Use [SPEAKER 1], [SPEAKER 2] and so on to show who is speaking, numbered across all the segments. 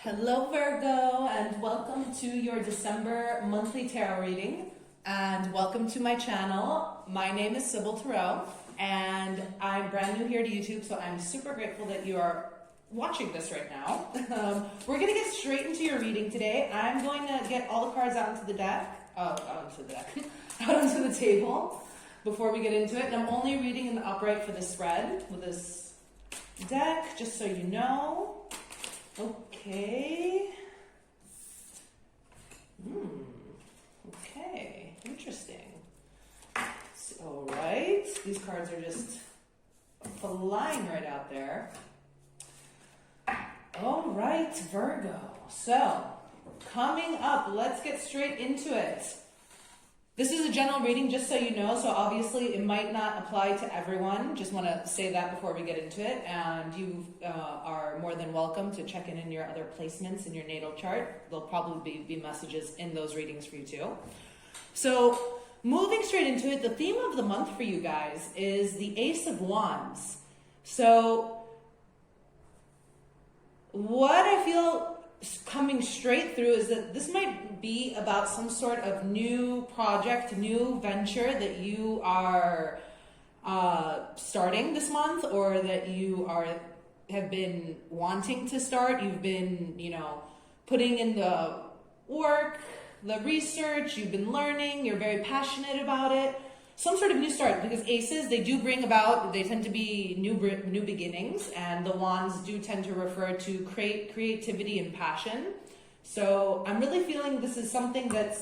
[SPEAKER 1] Hello Virgo, and welcome to your December monthly tarot reading, and welcome to my channel. My name is Sybil Tarot, and I'm brand new here to YouTube, so I'm super grateful that you are watching this right now. We're going to get straight into your reading today. I'm going to get all the cards out onto the deck, out onto the table before we get into it, and I'm only reading in the upright for the spread with this deck, just so you know. Okay. Okay. Interesting. All right. These cards are just flying right out there. All right, Virgo. So, coming up, let's get straight into it. This is a general reading, just so you know, so obviously it might not apply to everyone. Just want to say that before we get into it. And you are more than welcome to check in your other placements in your natal chart. There'll probably be messages in those readings for you too. So moving straight into it, the theme of the month for you guys is the Ace of Wands. So what I feel coming straight through is that this might be about some sort of new project, new venture that you are starting this month, or that you have been wanting to start. You've been, putting in the work, the research, you've been learning, you're very passionate about it. Some sort of new start, because aces, they tend to be new beginnings, and the wands do tend to refer to creativity and passion. So I'm really feeling this is something that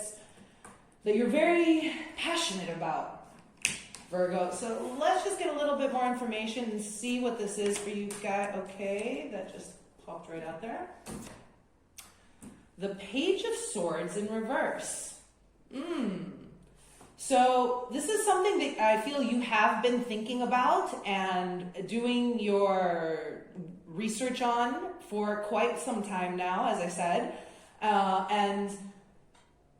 [SPEAKER 1] you're very passionate about, Virgo. So let's just get a little bit more information and see what this is for you guys. Okay, that just popped right out there. The Page of Swords in reverse. So this is something that I feel you have been thinking about and doing your research on for quite some time now, as I said. And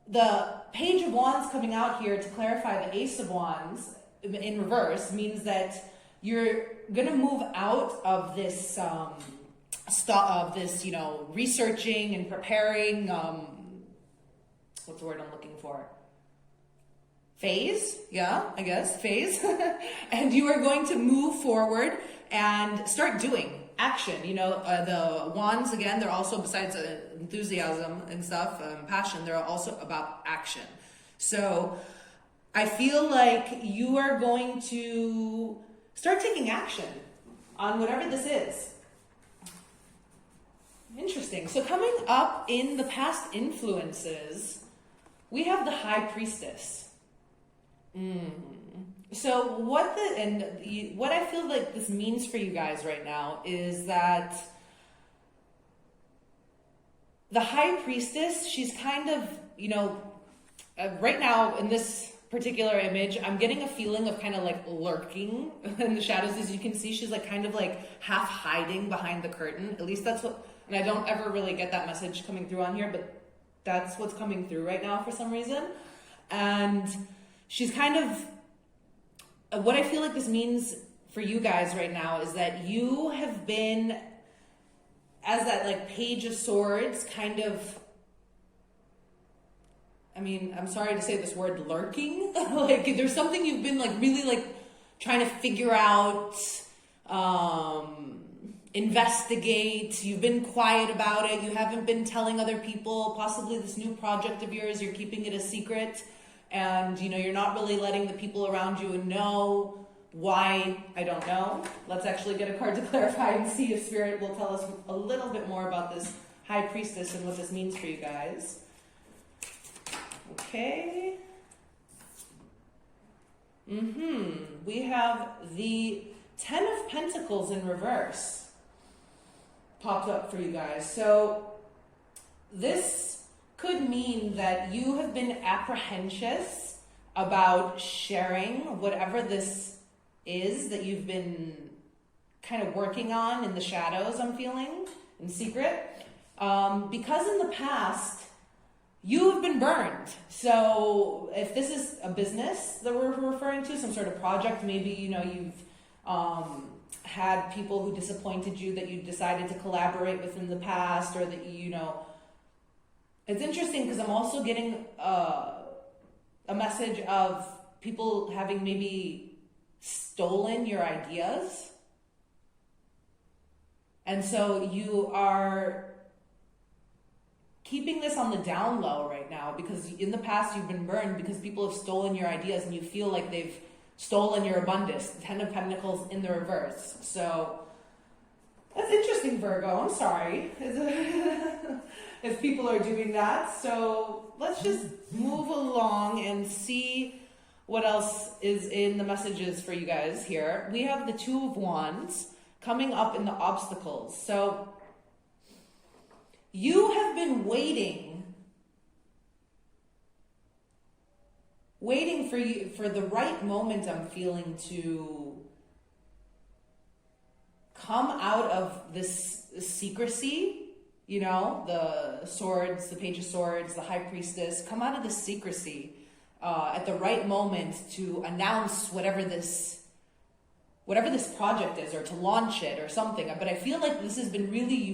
[SPEAKER 1] the Page of Wands coming out here to clarify the Ace of Wands in reverse means that you're going to move out of this researching and preparing, what's the word I'm looking for? Phase, phase. And you are going to move forward and start doing action. The wands, again, they're also, besides enthusiasm and stuff, passion, they're also about action. So I feel like you are going to start taking action on whatever this is. Interesting. So coming up in the past influences, we have the High Priestess. So what I feel like this means for you guys right now is that the High Priestess, she's kind of, right now in this particular image, I'm getting a feeling of kind of like lurking in the shadows. As you can see, she's like kind of like half hiding behind the curtain. At least that's what, and I don't ever really get that message coming through on here, but that's what's coming through right now for some reason. And she's kind of, what I feel like this means for you guys right now is that you have been, as that like Page of Swords, kind of, I'm sorry to say this word, lurking. Like there's something you've been like really like trying to figure out, investigate. You've been quiet about it. You haven't been telling other people, possibly this new project of yours, you're keeping it a secret. And, you're not really letting the people around you know why. I don't know. Let's actually get a card to clarify and see if Spirit will tell us a little bit more about this High Priestess and what this means for you guys. Okay. We have the Ten of Pentacles in reverse popped up for you guys. So this could mean that you have been apprehensive about sharing whatever this is that you've been kind of working on in the shadows, I'm feeling, in secret. Because in the past, you have been burned. So if this is a business that we're referring to, some sort of project, maybe, you've had people who disappointed you that you decided to collaborate with in the past, or that it's interesting because I'm also getting a message of people having maybe stolen your ideas. And so you are keeping this on the down low right now, because in the past you've been burned because people have stolen your ideas and you feel like they've stolen your abundance. 10 of Pentacles in the reverse. So that's interesting, Virgo. I'm sorry if people are doing that. So let's just move along and see what else is in the messages for you guys here. We have the Two of Wands coming up in the obstacles. So you have been waiting for the right moment, I'm feeling, to come out of this secrecy, the swords, the Page of Swords, the High Priestess, come out of the secrecy at the right moment to announce whatever this project is, or to launch it or something. But I feel like you've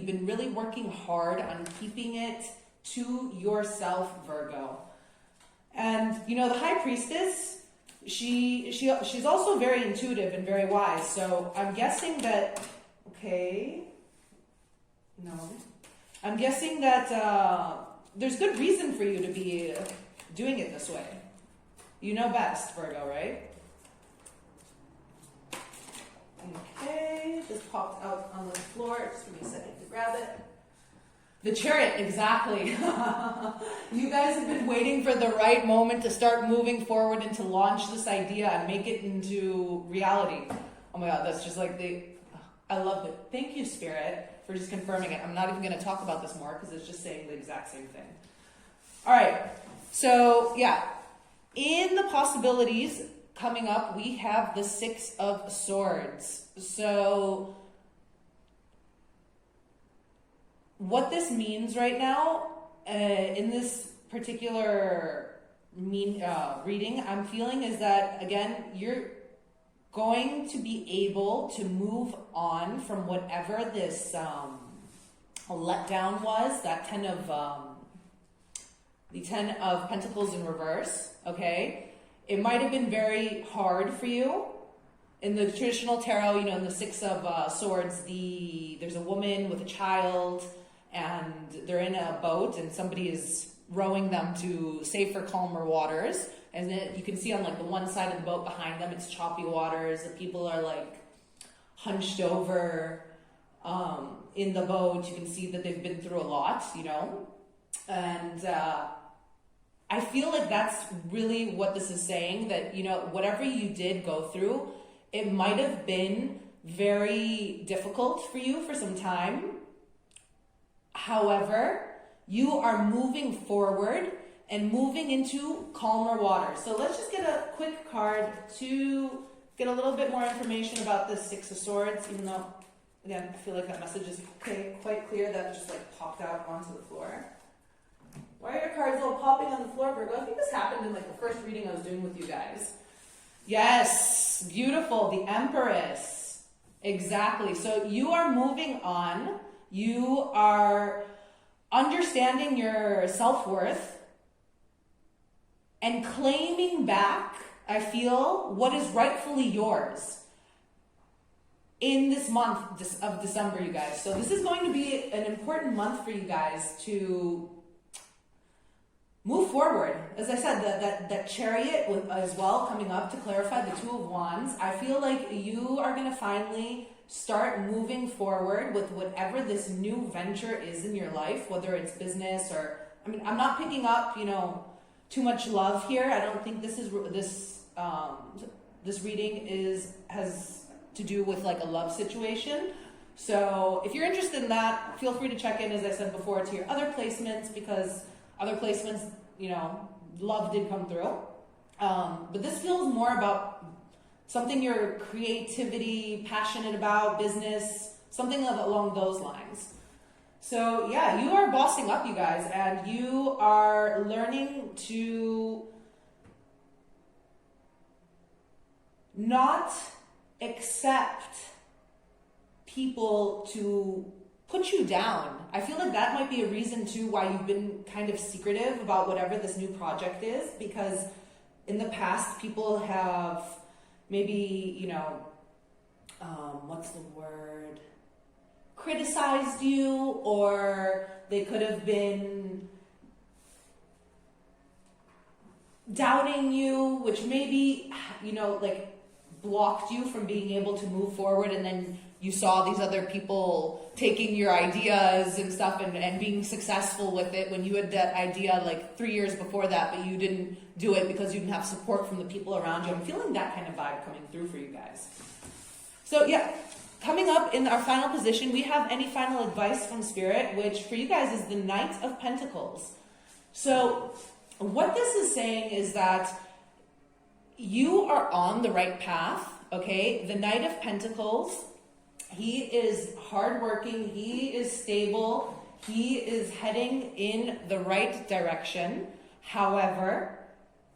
[SPEAKER 1] been really working hard on keeping it to yourself, Virgo. And the High Priestess, she's also very intuitive and very wise. So I'm guessing that, I'm guessing that there's good reason for you to be doing it this way. You know best, Virgo, right? Okay, this popped out on the floor. Just give me a second to grab it. The Chariot, exactly. You guys have been waiting for the right moment to start moving forward and to launch this idea and make it into reality. Oh my God, that's just like I love it. Thank you, Spirit, for just confirming it. I'm not even going to talk about this more because it's just saying the exact same thing. All right, so yeah, in the possibilities coming up, we have the Six of Swords. So what this means right now, in this particular reading, I'm feeling is that, again, you're going to be able to move on from whatever this letdown was, that the 10 of Pentacles in reverse, okay? It might have been very hard for you. In the traditional tarot, in the Six of Swords, there's a woman with a child, and they're in a boat, and somebody is rowing them to safer, calmer waters. And then you can see on the one side of the boat behind them, it's choppy waters. The people are hunched over in the boat. You can see that they've been through a lot, And I feel like that's really what this is saying, that, whatever you did go through, it might have been very difficult for you for some time. However, you are moving forward and moving into calmer waters. So let's just get a quick card to get a little bit more information about the Six of Swords, even though, again, I feel like that message is quite clear. That just popped out onto the floor. Why are your cards all popping on the floor, Virgo? I think this happened in the first reading I was doing with you guys. Yes, beautiful, the Empress. Exactly. So you are moving on. You are understanding your self-worth and claiming back, I feel, what is rightfully yours in this month of December, you guys. So this is going to be an important month for you guys to move forward. As I said, that Chariot as well coming up to clarify the Two of Wands. I feel like you are going to finally start moving forward with whatever this new venture is in your life, whether it's business or, I'm not picking up, too much love here. I don't think this reading has to do with a love situation. So if you're interested in that, feel free to check in, as I said before, to your other placements, because other placements, love did come through. But this feels more about something your creativity, passionate about, business, something along those lines. So yeah, you are bossing up, you guys, and you are learning to not accept people to put you down. I feel like that might be a reason too why you've been kind of secretive about whatever this new project is, because in the past people have maybe, you know, what's the word? Criticized you, or they could have been doubting you, which maybe, you know, like blocked you from being able to move forward, and then you saw these other people taking your ideas and stuff and being successful with it when you had that idea like 3 years before that, but you didn't do it because you didn't have support from the people around you. I'm feeling that kind of vibe coming through for you guys. So yeah, coming up in our final position, we have any final advice from Spirit, which for you guys is the Knight of Pentacles. So what this is saying is that you are on the right path, okay? The Knight of Pentacles, he is hardworking, he is stable, he is heading in the right direction. However,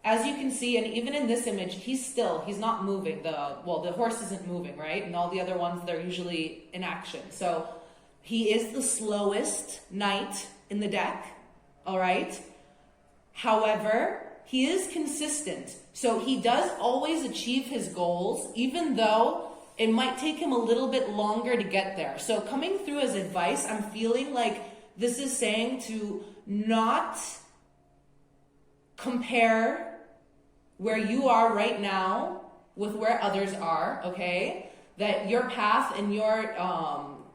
[SPEAKER 1] as you can see, and even in this image, he's not moving. The horse isn't moving, right? And all the other ones, they're usually in action. So he is the slowest knight in the deck, all right? However, he is consistent. So he does always achieve his goals, even though it might take him a little bit longer to get there. So coming through as advice, I'm feeling like this is saying to not compare where you are right now with where others are, okay? That your path and your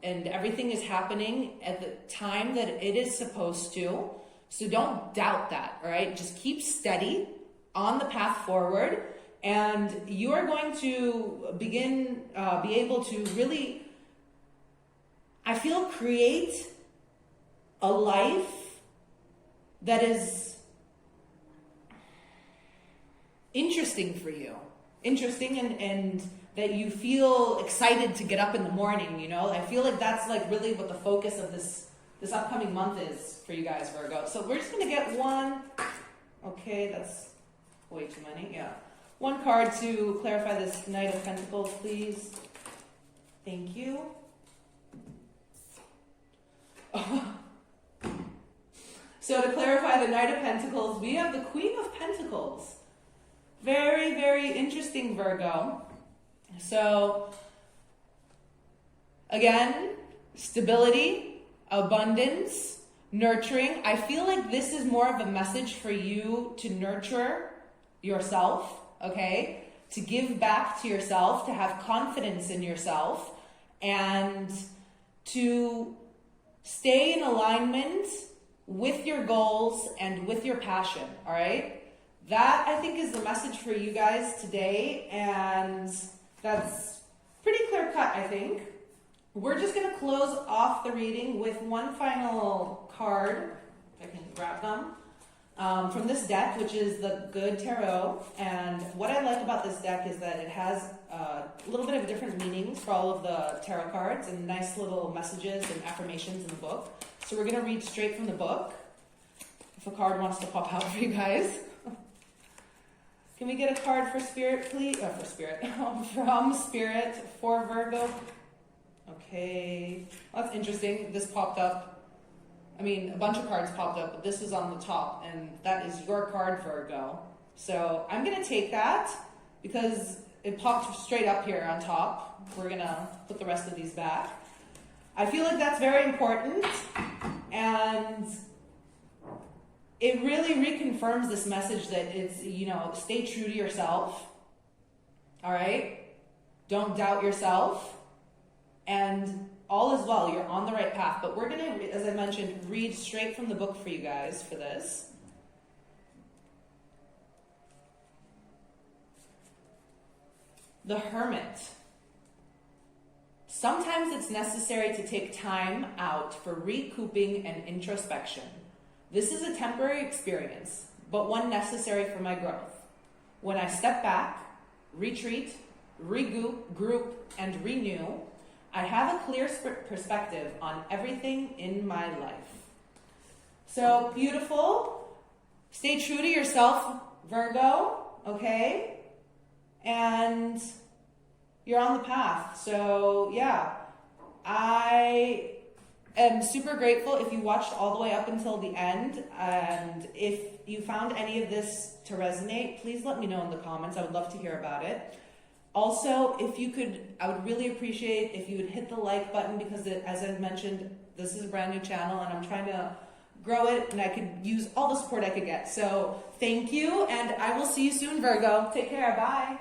[SPEAKER 1] and everything is happening at the time that it is supposed to. So don't doubt that, all right? Just keep steady on the path forward, and you are going to begin, be able to really, I feel, create a life that is interesting for you. Interesting and that you feel excited to get up in the morning, you know? I feel like that's like really what the focus of this upcoming month is for you guys, Virgo. So we're just gonna get one. Okay, that's way too many, yeah. One card to clarify this Knight of Pentacles, please. Thank you. So to clarify the Knight of Pentacles, we have the Queen of Pentacles. Very, very interesting, Virgo. So, again, stability, abundance, nurturing. I feel like this is more of a message for you to nurture yourself, okay? To give back to yourself, to have confidence in yourself, and to stay in alignment with your goals and with your passion, all right? That, I think, is the message for you guys today, and that's pretty clear cut, I think. We're just going to close off the reading with one final card, if I can grab them, from this deck, which is the Good Tarot. And what I like about this deck is that it has a little bit of different meanings for all of the tarot cards and nice little messages and affirmations in the book. So we're going to read straight from the book, if a card wants to pop out for you guys. Can we get a card for Spirit, please? For Spirit. From Spirit for Virgo. Okay. Well, that's interesting. This popped up. I mean, a bunch of cards popped up, but this was on the top, and that is your card, Virgo. So I'm going to take that because it popped straight up here on top. We're going to put the rest of these back. I feel like that's very important, and it really reconfirms this message that it's, you know, stay true to yourself, all right? Don't doubt yourself, and all is well. You're on the right path. But we're going to, as I mentioned, read straight from the book for you guys for this. The Hermit. Sometimes it's necessary to take time out for recouping and introspection. This is a temporary experience, but one necessary for my growth. When I step back, retreat, regroup, and renew, I have a clear perspective on everything in my life. So beautiful. Stay true to yourself, Virgo, okay? And you're on the path. So yeah, I am super grateful if you watched all the way up until the end, and if you found any of this to resonate, please let me know in the comments. I would love to hear about it. Also, if you could, I would really appreciate if you would hit the like button, because as I mentioned, this is a brand new channel and I'm trying to grow it, and I could use all the support I could get. So thank you, and I will see you soon, Virgo. Take care. Bye.